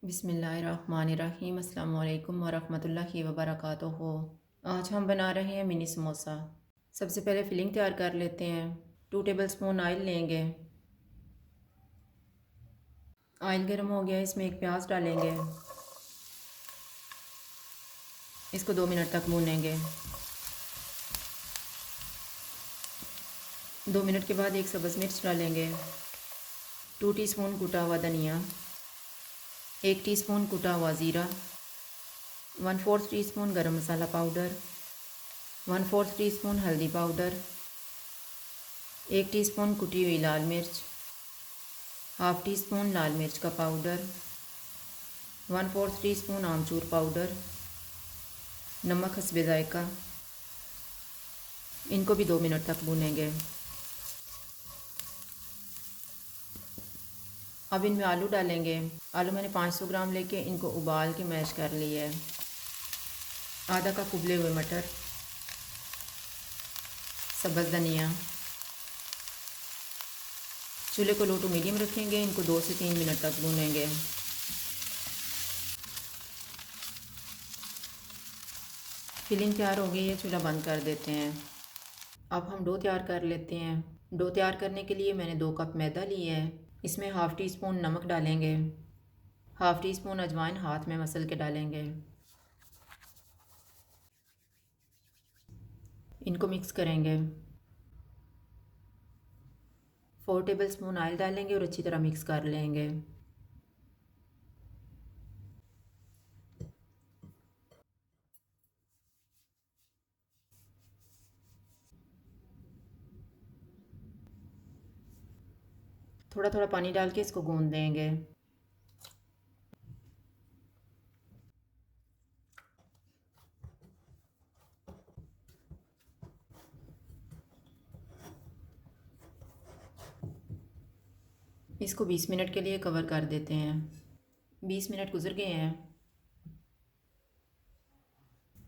बिस्मिल्लाहिर्रहमानिर्रहीम। अस्सलाम वालेकुम वरहमतुल्लाहि वबरकातुहू। आज हम बना रहे हैं मिनी समोसा। सबसे पहले फिलिंग तैयार कर लेते हैं। 2 टेबलस्पून ऑयल लेंगे। ऑयल गर्म हो गया, इसमें एक प्याज डालेंगे। इसको 2 मिनट तक भूनेंगे। 2 मिनट के बाद एक सब्ज़ मिर्च डालेंगे। 2 टीस्पून कुटा हुआ धनिया, 1 टीस्पून कुटा हुआ ज़ीरा, 1/4 टीस्पून गरम मसाला पाउडर, 1/4 टीस्पून हल्दी पाउडर, 1 टीस्पून कुटी हुई लाल मिर्च, हाफ़ टी स्पून लाल मिर्च का पाउडर, 1/4 टीस्पून आमचूर पाउडर, नमक हस्बे ज़ायका। इनको भी 2 मिनट तक भूनेंगे। अब इनमें आलू डालेंगे। आलू मैंने 500 ग्राम लेके इनको उबाल के मैश कर लिया है। आधा कप उबले हुए मटर, सब्ज़ धनिया। चूल्हे को लो टू मीडियम रखेंगे। इनको 2 से 3 मिनट तक भूनेंगे। फिलिंग तैयार हो गई है, चूल्हा बंद कर देते हैं। अब हम डो तैयार कर लेते हैं। डो तैयार करने के लिए मैंने 2 कप मैदा लिया है। इसमें हाफ़ टी स्पून नमक डालेंगे, हाफ़ टी स्पून अजवाइन हाथ में मसल के डालेंगे। इनको मिक्स करेंगे। 4 टेबलस्पून ऑयल डालेंगे और अच्छी तरह मिक्स कर लेंगे। थोड़ा थोड़ा पानी डाल के इसको गूंद देंगे। इसको 20 मिनट के लिए कवर कर देते हैं। 20 मिनट गुजर गए हैं।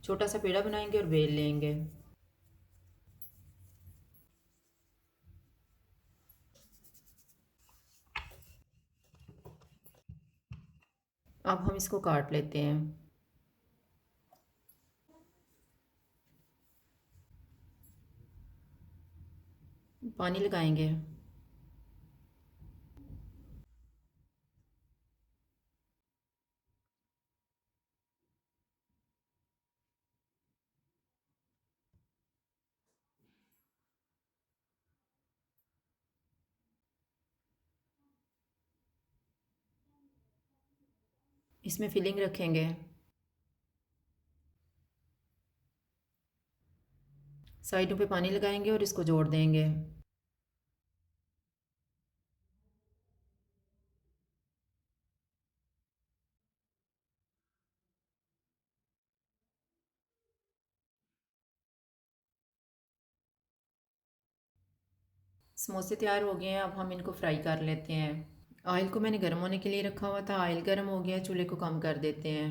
छोटा सा पेड़ा बनाएंगे और बेल लेंगे। अब हम इसको काट लेते हैं। पानी लगाएंगे। इसमें फिलिंग रखेंगे। साइडों पे पानी लगाएंगे और इसको जोड़ देंगे। समोसे तैयार हो गए हैं। अब हम इनको फ्राई कर लेते हैं। ऑयल को मैंने गर्म होने के लिए रखा हुआ था। ऑयल गर्म हो गया, चूल्हे को कम कर देते हैं।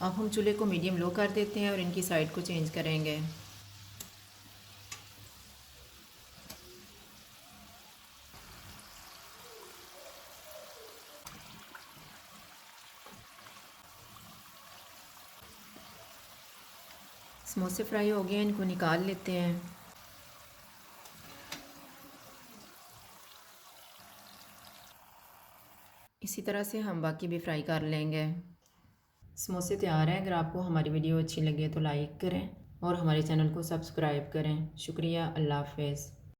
अब हम चूल्हे को मीडियम लो कर देते हैं और इनकी साइड को चेंज करेंगे। समोसे फ्राई हो गए हैं, इनको निकाल लेते हैं। इसी तरह से हम बाकी भी फ्राई कर लेंगे। समोसे तैयार हैं। अगर आपको हमारी वीडियो अच्छी लगे तो लाइक करें और हमारे चैनल को सब्सक्राइब करें। शुक्रिया। अल्लाह हाफ़िज़।